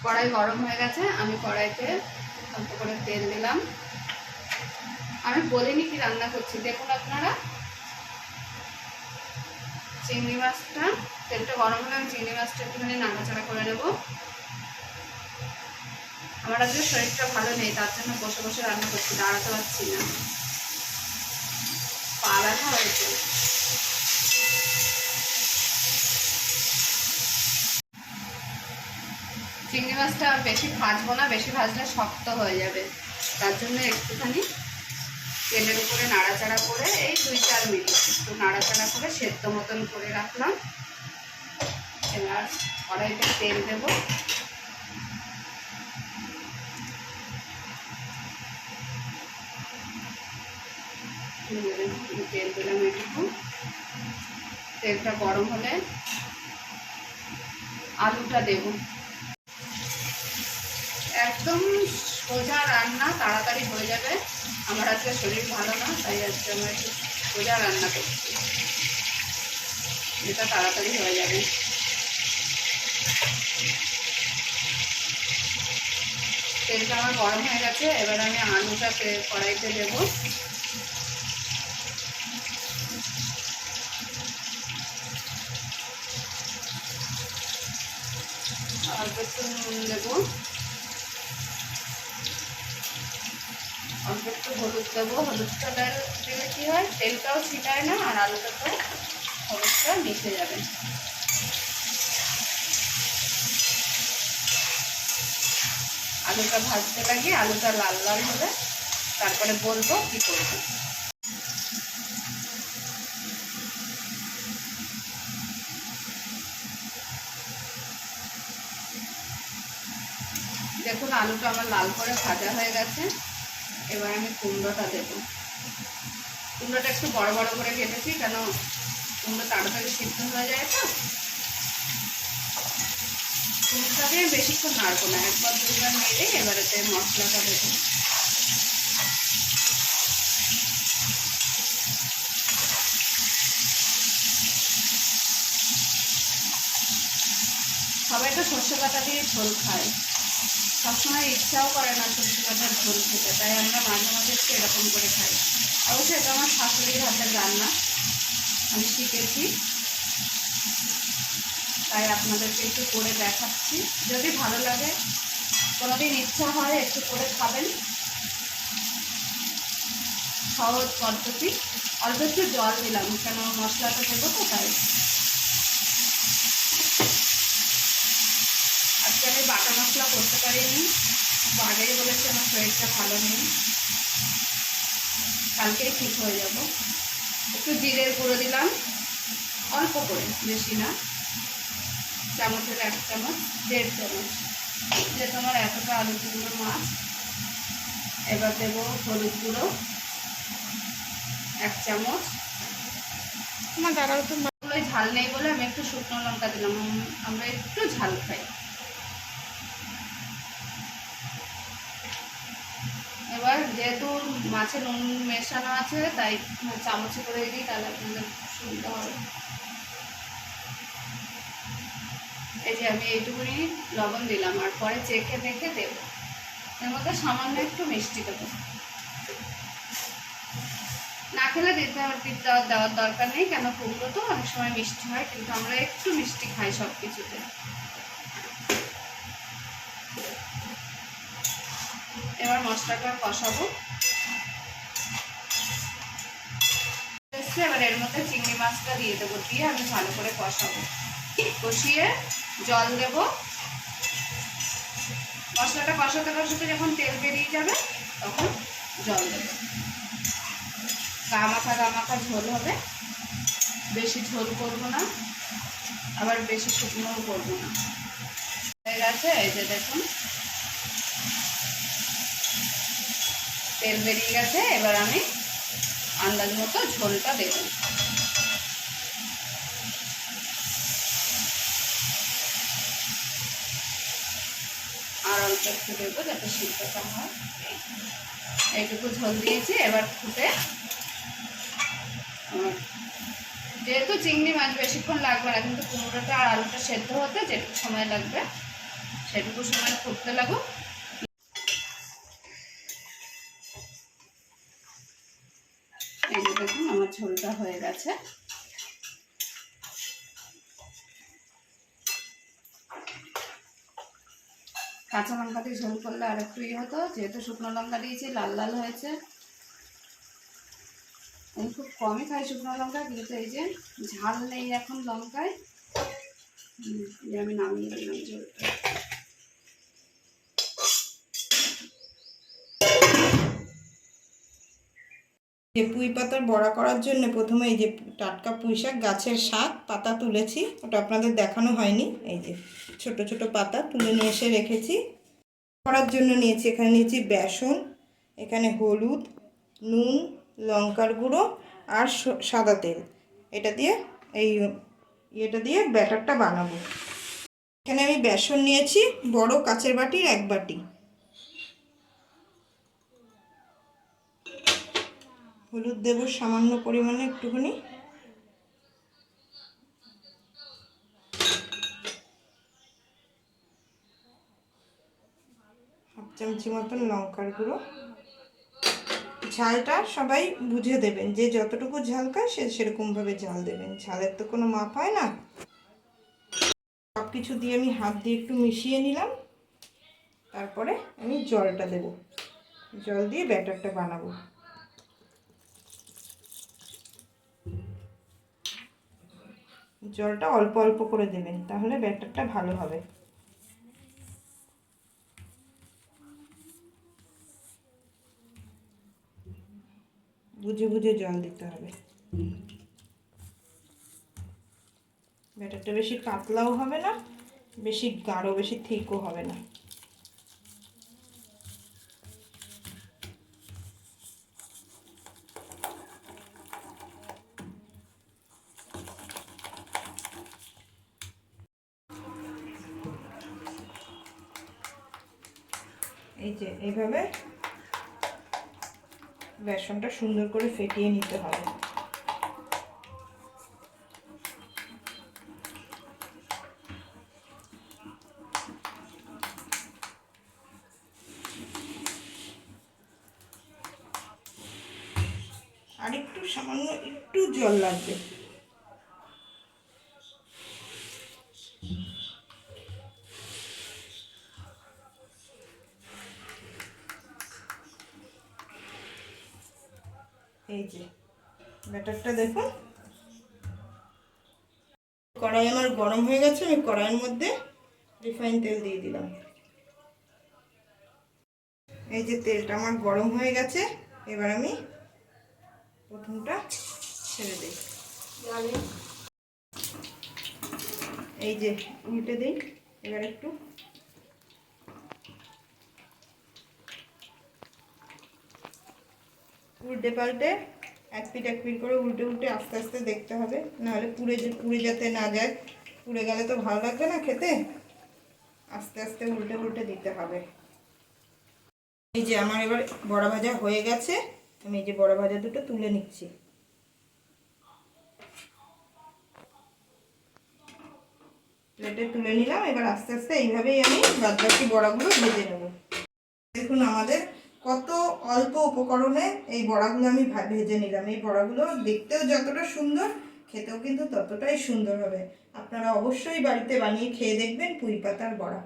কড়াই গরম হয়ে গেছে, আমি কড়াইতে অল্প করে তেল দিলাম। আমি বলিনি কি রান্না করছি, দেখুন আপনারা। চিংড়ি মাছটা, তেলটা গরম হলে আমি চিংড়ি মাছটা একটুখানি নাড়াচাড়া করে নেব। আমার আজকে শরীরটা ভালো নেই, তার জন্য বসে বসে রান্না করছি, দাঁড়াতে পারছি না, পা ব্যথা হয়েছে। চিংড়ি মাছটা বেশি ভাজবো না, বেশি ভাজলে শক্ত হয়ে যাবে, তার জন্য একটুখানি তেলের উপরে নাড়াচাড়া করে এই 2-4 মিনিট একটু নাড়াচাড়া করে সেদ্ধ মতন করে রাখলাম। এবার কড়াইতে তেল দেব। তেল দিলাম একটু। তেলটা গরম হলে আলুটা দেব। একদম সোজা রান্না, তাড়াতাড়ি হয়ে যাবে। আমার আজকে শরীর ভালো না, তাই আজকে আমরা একটু সোজা রান্না করছি, এটা তাড়াতাড়ি হয়ে যাবে। তেলটা আমার গরম হয়ে গেছে, এবার আমি আলুটা কড়াইতে দেব। অল্প একটু নুন দেব, অল্প একটু হলুদ দেবো। হলুদটা দিলে কী হয়, তেলটাও ছিটায় না আর আলুটাতেও হলুদটা মিশে যাবে। আলুটা ভাজতে লাগিয়ে আলুটা লাল লাল হবে, তারপরে বলবো কি করবো। দেখুন আলুটা আমার লাল করে ভাজা হয়ে গেছে। এবার আমি কুমড়োটা দেবো। কুমড়োটা একটু বড় বড় করে কেটেছি, কেন কুমড়ো তাড়াতাড়ি সিদ্ধ হয়ে যায় তো। কুমড়োটাকে বেশিক্ষণ নাড়বো না, 1-2 বার নেড়ে এবারেতে মশলাটা দেবো। সবাই তো সর্ষে বাটা দিয়ে ঝোল খায়, সবসময় ইচ্ছাও করে না সর্ষে বাটার ঝোল খেতে, তাই আমরা মাঝে মাঝে একটু এরকম করে খাই। অবশ্যই এটা আমার শাশুড়ির হাতের রান্না, আমি শিখেছি, তাই আপনাদেরকে একটু করে দেখাচ্ছি। যদি ভালো লাগে, কোনোদিন ইচ্ছা হয় একটু করে খাবেন, সহজ পদ্ধতি। অল্প একটু জল দিলাম, কেন মশলাটা দেবো তো, তাই। আজকে আমি বাটা মশলা করতে পারিনি, আগেই বলেছি আমার শরীরটা ভালো নেই, কালকেই ঠিক হয়ে যাব। একটু জিরের গুঁড়ো দিলাম, অল্প করে, বেশি না, চামচের 1 চামচ, 1.5 চামচ, যেহেতু আমার এতটা আলু কুমড়ো মাছ। এবার দেবো হলুদ গুঁড়ো 1 চামচ। আমার দাঁড়াও তো, ঝাল নেই বলে আমি একটু শুকনো লঙ্কা দিলাম, আমরা একটু ঝাল খাই। এবার যেহেতু মাছে নুন মেশানো আছে, তাই চামচে করে দিই, তাহলে আপনাদের সুবিধা হবে। এই যে আমি এইটুকুনি লবণ দিলাম, আর পরে চেখে দেখে দেব। এর মধ্যে সামান্য একটু মিষ্টি দেবো, না খেলে দেওয়ার দরকার নেই, কেন কুমড়ো তো অনেক সময় মিষ্টি হয়, কিন্তু আমরা একটু মিষ্টি খাই সব কিছুতে। এবার মশলাটা কষাবো। এবার এর মধ্যে চিংড়ি মাছটা দিয়ে দেবো, দিয়ে আমি ভালো করে কষাবো। কষিয়ে জল দেব। মশলাটা কষাতে কষাতে যখন তেল বেরিয়ে যাবে, তখন জল দেবো। গামাখা ঝোল হবে, বেশি ঝোল করবো না, আবার বেশি শুকনোও করবো না। হয়ে গেছে, এই যে দেখুন তেল বেরিয়ে গেছে। এবার আমি আন্দাজ মতো ঝোলটা দেব। আর অল্প একটু দেবো যাতে সিদ্ধটা হয়। এইটুকু ঝোল দিয়েছি, এবার ফুটে, যেহেতু চিংড়ি মাছ বেশিক্ষণ লাগবে না, কিন্তু কুমড়োটা আর আলুটা সেদ্ধ হতে যেটুকু সময় লাগবে সেটুকু সময় ফুটতে লাগুক। এই যে দেখুন আমার ঝোলটা হয়ে গেছে। কাঁচা লঙ্কা দিয়ে ঝোল করলে আর একটু হতো, যেহেতু শুকনো লঙ্কা দিয়েছি লাল লাল হয়েছে। আমি খুব কমই খাই শুকনো লঙ্কা, কিন্তু এই যে ঝাল নেই এখন লঙ্কায়, আমি নামিয়ে দিলাম ঝোলটা। যে পুঁই পাতার বড়া করার জন্য প্রথমে এই যে টাটকা পুঁই শাক গাছের শাক পাতা তুলেছি, ওটা আপনাদের দেখানো হয়নি। এই যে ছোট ছোট পাতা তুলে নিয়ে এসে রেখেছি। করার জন্য নিয়েছি, এখানে নিয়েছি বেসন, এখানে হলুদ, নুন, লঙ্কার গুঁড়ো আর সাদা তেল। এটা দিয়ে এটা দিয়ে ব্যাটারটা বানাবো। এখানে আমি বেসন নিয়েছি বড় কাচের বাটির 1 বাটি, হলুদ দেব সামান্য পরিমাণে একটুখানি, হাফ চামচি মতন লঙ্কার গুঁড়ো। ঝালটা সবাই বুঝে দেবেন, যে যতটুকু ঝাল খায় সে সেরকমভাবে ঝাল দেবেন, ঝালের তো কোনো মাপ হয় না। সব কিছু দিয়ে আমি হাত দিয়ে একটু মিশিয়ে নিলাম, তারপরে আমি জলটা দেব, জল দিয়ে ব্যাটারটা বানাবো। জলটা অল্প অল্প করে দেবেন, তাহলে ব্যাটারটা ভালো হবে। বুঝে বুঝে জল দিতে হবে। ব্যাটারটা বেশি পাতলাও হবে না, বেশি গাঢ় বেশি থিকও হবে না। এই যে এইভাবে বেসনটা সুন্দর করে ফেটিয়ে নিতে হবে। আর একটু সামান্য একটু জল লাগবে। এই যে ব্যাটারটা দেখুন, কড়াই আমার গরম হয়ে গেছে, আমি কড়াইয়ের মধ্যে রিফাইন তেল দিয়ে দিলাম। এই যে তেলটা আমার গরম হয়ে গেছে, এবার আমি প্রথমটা ছেড়ে দিই। এই যে উল্টে দিই, এবার একটু উল্টে পাল্টে এক পিঠ করে উল্টে উল্টে আস্তে আস্তে দেখতে হবে, নাহলে পুড়ে যাতে না যায়, পুড়ে গেলে তো ভালো লাগবে না খেতে। আস্তে আস্তে উল্টে উল্টে দিতে হবে। এই যে আমার এবার বড়া ভাজা হয়ে গেছে, আমি এই যে বড়া ভাজা দুটো তুলে নিচ্ছি। প্লেটে তুলে নিলাম, এবার আস্তে আস্তে এইভাবেই আমি বাদবাকি বড়াগুলো ভেজে নেব। দেখুন আমাদের কত অল্প উপকরণে এই বড়াগুলো আমি ভেজে নিলাম। এই বড়াগুলো দেখতেও যতটা সুন্দর, খেতেও কিন্তু ততটাই সুন্দর হবে। আপনারা অবশ্যই বাড়িতে বানিয়ে খেয়ে দেখবেন পুঁই পাতার বড়া।